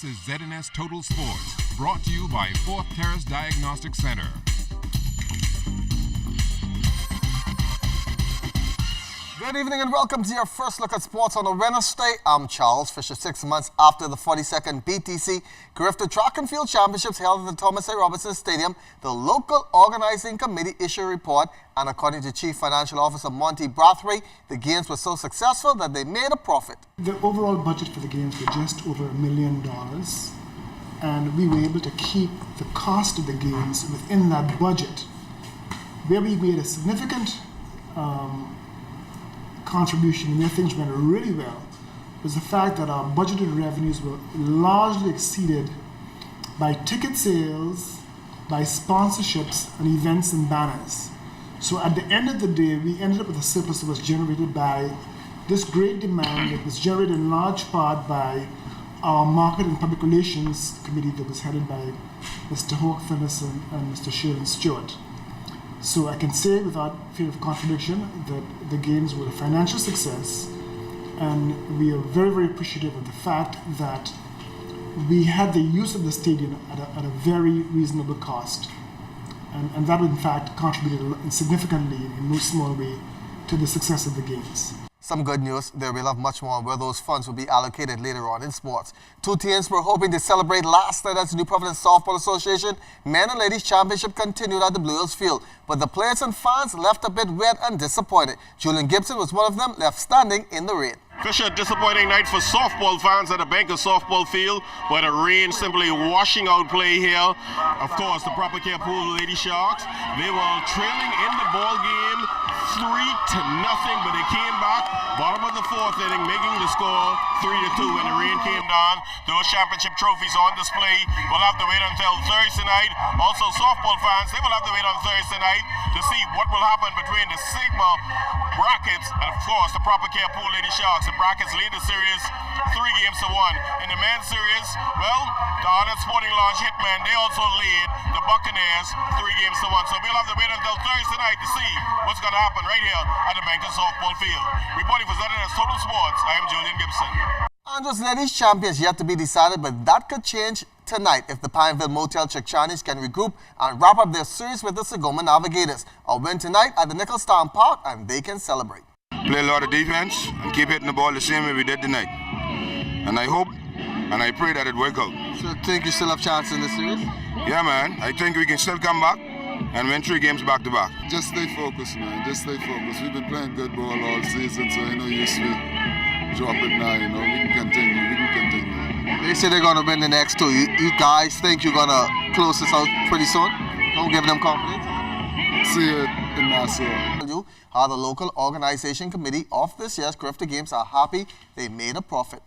This is ZNS Total Sports, brought to you by Fourth Terrace Diagnostic Center. Good evening and welcome to your first look at sports on a Wednesday. I'm Charles Fisher. 6 months after the 42nd BTC Grifter Track and Field Championships held at the Thomas A. Robertson Stadium, the local organizing committee issued a report, and according to Chief Financial Officer Monty Brathwaite, the games were so successful that they made a profit. The overall budget for the games was just over $1 million, and we were able to keep the cost of the games within that budget. Where we made a significant contribution, where things went really well, was the fact that our budgeted revenues were largely exceeded by ticket sales, by sponsorships and events and banners. So at the end of the day, we ended up with a surplus that was generated by this great demand that was generated in large part by our Market and Public Relations Committee that was headed by Mr. Hawk Finnerson and Mr. Sheldon Stewart. So I can say without fear of contradiction that the games were a financial success, and we are very, very appreciative of the fact that we had the use of the stadium at a very reasonable cost. And that in fact contributed significantly in no small way to the success of the games. Some good news, there we'll have much more on where those funds will be allocated later on in sports. Two teams were hoping to celebrate last night as the New Providence Softball Association Men and Ladies Championship continued at the Blue Hills Field, but the players and fans left a bit wet and disappointed. Julian Gibson was one of them, left standing in the rain. Fisher, disappointing night for softball fans at the Banker softball field, where the rain simply washing out play here. Of course, the Proper Care Pool Lady Sharks, they were trailing in the ball game 3-0, but they came back, bottom of the fourth inning, making the score 3-2 when the rain came down. Those championship trophies on display. We'll have to wait until Thursday night. Also, softball fans, they will have to wait on Thursday night to see what will happen between the Sigma brackets and, of course, the Proper Care Pool Lady Sharks. The brackets lead the series 3-1. In the men's series, well, the Arnold Sporting Lodge Hitmen, they also lead the Buccaneers 3-1. So we'll have to wait until Thursday night to see what's going to happen right here at the Banker softball field. Reporting for ZNS Total Sports, I am Julian Gibson. Andros Ladies Champions yet to be decided, but that could change tonight if the Pineville Motel Chickchanis can regroup and wrap up their series with the Sagoma Navigators. A win tonight at the Nicholstown Park, and they can celebrate. Play a lot of defense and keep hitting the ball the same way we did tonight. And I hope and I pray that it work out. So you think you still have chance in this series? Yeah, man. I think we can still come back and win 3 games back to back. Just stay focused, man. Just stay focused. We've been playing good ball all season, so you know, use to drop it now, you know. We can continue. They say they're going to win the next 2. You guys think you're going to close this out pretty soon? Don't give them confidence. See you in Nassau. How the local organization committee of this year's Grifter Games are happy they made a profit.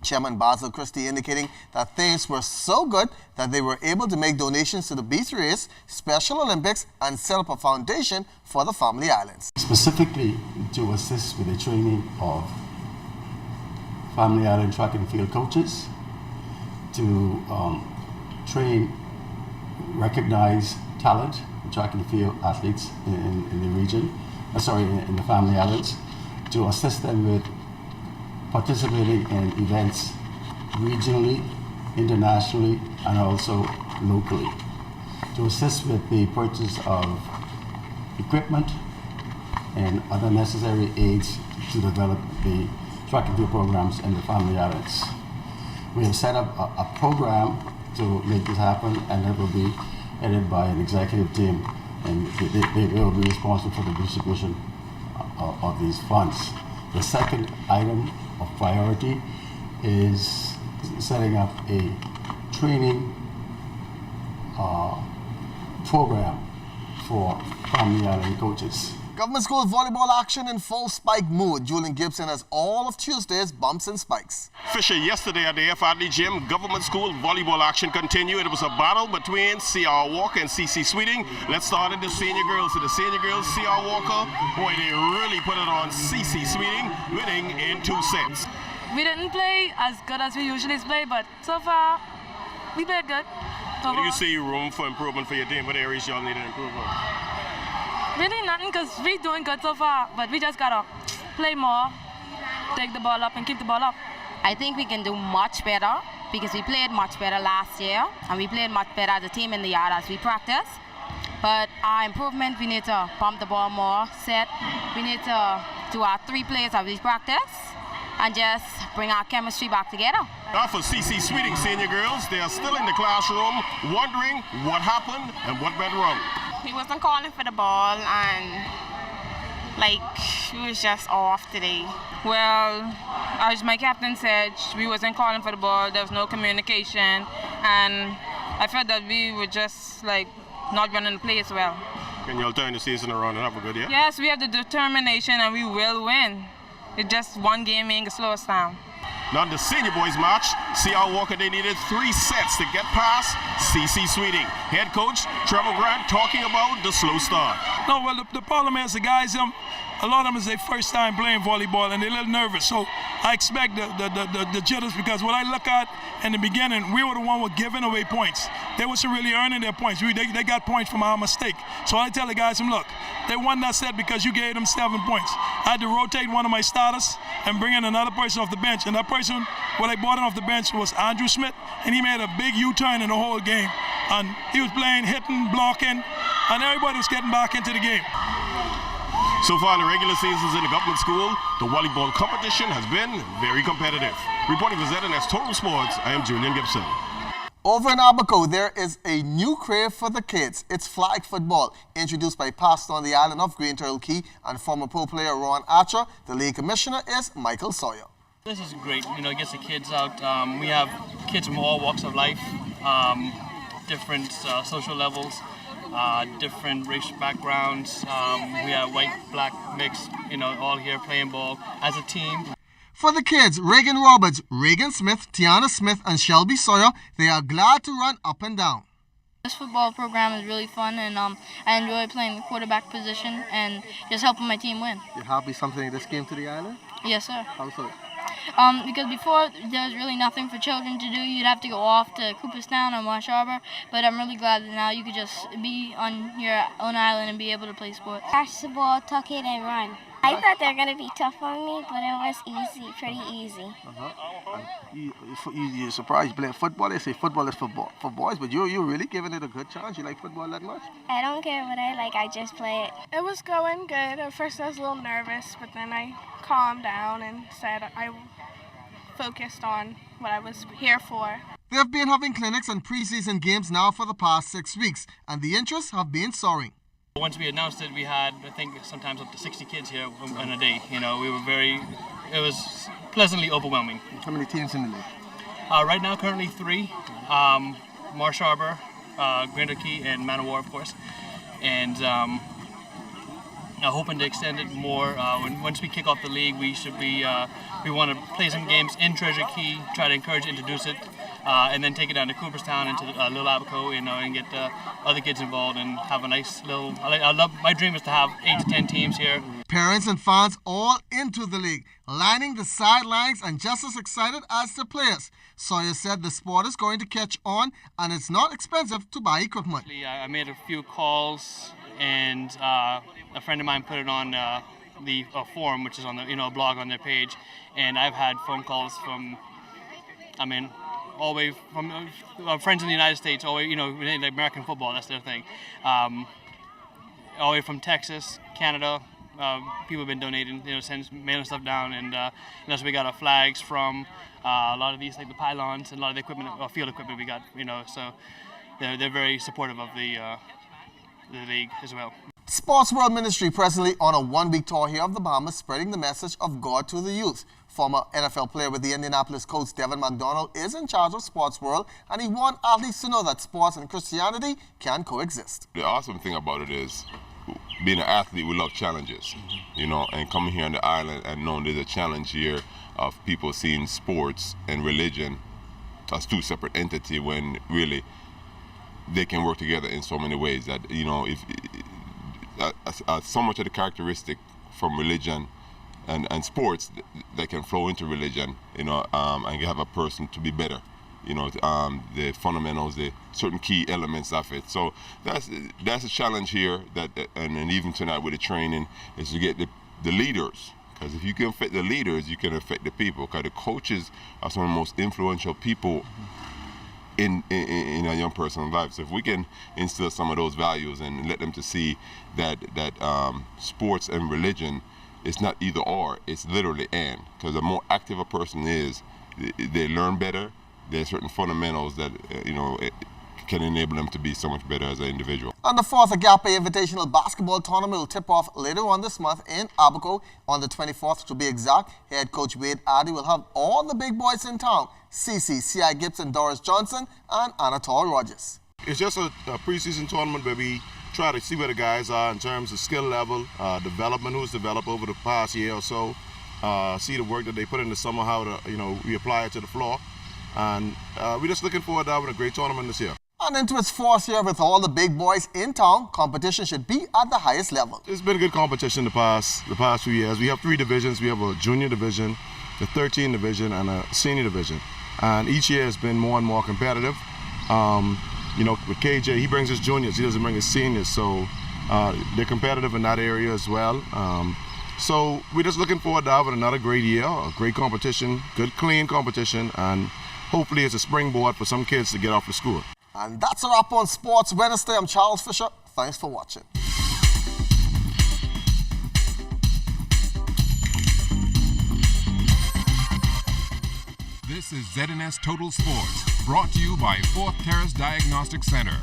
Chairman Basil Christie indicating that things were so good that they were able to make donations to the Beach Race, Special Olympics, and set up a foundation for the Family Islands. Specifically to assist with the training of Family Island track and field coaches, to train recognized talent, track and field athletes in the region, in the Family Islands, to assist them with participating in events regionally, internationally, and also locally, to assist with the purchase of equipment and other necessary aids to develop the track and field programs in the Family Islands. We have set up a program to make this happen, and it will be headed by an executive team, and they will be responsible for the distribution of these funds. The second item of priority is setting up a training program for Family Island coaches. Government school volleyball action in full spike mood. Julian Gibson has all of Tuesday's bumps and spikes. Fisher, yesterday at the F. Adley Gym, government school volleyball action continued. It was a battle between C.R. Walker and C.C. Sweeting. Let's start at the senior girls. So the senior girls, C.R. Walker, boy, they really put it on C.C. Sweeting, winning in 2 sets. We didn't play as good as we usually play, but so far, we played good. What do you see room for improvement for your team? What areas y'all need to improve on? Really nothing, because we're doing good so far, but we just gotta play more, take the ball up and keep the ball up. I think we can do much better because we played much better last year and we played much better as a team in the yard as we practice. But our improvement, we need to pump the ball more, set. We need to do our 3 plays as we practice and just bring our chemistry back together. Now for CC Sweeting senior girls, they are still in the classroom wondering what happened and what went wrong. We wasn't calling for the ball and we was just off today. Well, as my captain said, we wasn't calling for the ball, there was no communication, and I felt that we were just not running the plays well. Can you all turn the season around and have a good year? Yes, we have the determination and we will win. It's just one game ain't gonna slow us down. Now the senior boys match, C.R. Walker, they needed 3 sets to get past CC Sweeting. Head coach Trevor Grant talking about the slow start. No, well, the problem is the guys, a lot of them is their first time playing volleyball and they're a little nervous. So I expect the jitters, because what I look at in the beginning, we were the one who were giving away points. They wasn't really earning their points. They got points from our mistake. So I tell the guys, look, they won that set because you gave them 7 points. I had to rotate one of my starters and bring in another person off the bench. And that person, what I brought in off the bench was Andrew Smith, and he made a big U-turn in the whole game. And he was playing, hitting, blocking, and everybody was getting back into the game. So far in the regular seasons in the government school, the volleyball competition has been very competitive. Reporting for ZNS Total Sports, I am Julian Gibson. Over in Abaco, there is a new craze for the kids. It's flag football, introduced by pastor on the island of Green Turtle Key and former pro player Ron Archer. The league commissioner is Michael Sawyer. This is great, it gets the kids out. We have kids from all walks of life, different social levels, different racial backgrounds. We have white, black, mixed, all here playing ball as a team. For the kids, Reagan Roberts, Reagan Smith, Tiana Smith, and Shelby Sawyer, they are glad to run up and down. This football program is really fun, and I enjoy playing the quarterback position and just helping my team win. You happy something this came to the island? Yes, sir. How so? Because before there was really nothing for children to do. You'd have to go off to Cooperstown or Marsh Harbor, but I'm really glad that now you could just be on your own island and be able to play sports. Catch the ball, tuck it, and run. I thought they were going to be tough on me, but it was easy, pretty easy. You're surprised you play football? They say football is for boys, but you're really giving it a good chance. You like football that much? I don't care what I like, I just play it. It was going good. At first I was a little nervous, but then I calmed down and said I focused on what I was here for. They've been having clinics and preseason games now for the past 6 weeks, and the interests have been soaring. Once we announced it, we had, I think, sometimes up to 60 kids here in a day. It was pleasantly overwhelming. How many teams in the league? Right now, currently 3. Marsh Harbor, Grinder Key, and Manowar, of course. And hoping to extend it more. Once we kick off the league, we want to play some games in Treasure Key, try to encourage, introduce it, and then take it down to Cooperstown into Little Abaco, and get other kids involved and have a nice little. My dream is to have 8 to 10 teams here. Parents and fans all into the league, lining the sidelines and just as excited as the players. Sawyer said the sport is going to catch on, and it's not expensive to buy equipment. I made a few calls, and a friend of mine put it on the forum, which is on the a blog on their page, and I've had phone calls from, all the way from friends in the United States, all the way, like American football, that's their thing, all the way from Texas, Canada. People have been donating, mailing stuff down, and so we got our flags from a lot of these, like the pylons and a lot of the equipment, field equipment we got, so they're very supportive of the league as well. Sportsworld Ministry presently on a 1-week tour here of the Bahamas, spreading the message of God to the youth. Former NFL player with the Indianapolis Colts, Devon McDonald, is in charge of Sportsworld, and he wants athletes to know that sports and Christianity can coexist. The awesome thing about it is, being an athlete, we love challenges, and coming here on the island and knowing there's a challenge here of people seeing sports and religion as 2 separate entities when really they can work together in so many ways that, so much of the characteristic from religion and sports that can flow into religion, and you have a person to be better. The fundamentals, the certain key elements of it. So that's a challenge here. And even tonight with the training is to get the leaders Because if you can affect the leaders, you can affect the people. Because the coaches are some of the most influential people in a young person's life. So if we can instill some of those values and let them to see that sports and religion, it's not either or, it's literally and. Because the more active a person is, they learn better. There are certain fundamentals that can enable them to be so much better as an individual. And the fourth Agape Invitational Basketball Tournament will tip off later on this month in Abaco on the 24th to be exact. Head coach Wed.Oct will have all the big boys in town: CC, C.I. Gibson, Doris Johnson, and Anatole Rogers. It's just a preseason tournament where we try to see where the guys are in terms of skill level, development, who's developed over the past year or so, see the work that they put in the summer, how we apply it to the floor. And we're just looking forward to having a great tournament this year. And into its fourth year with all the big boys in town, competition should be at the highest level. It's been good competition the past few years. We have 3 divisions. We have a junior division, the 13 division, and a senior division. And each year has been more and more competitive. With KJ, he brings his juniors. He doesn't bring his seniors. So they're competitive in that area as well. So we're just looking forward to having another great year, a great competition, good, clean competition, and hopefully it's a springboard for some kids to get off to school. And that's a wrap on Sports Wednesday. I'm Charles Fisher. Thanks for watching. This is ZNS Total Sports, brought to you by 4th Terrace Diagnostic Center.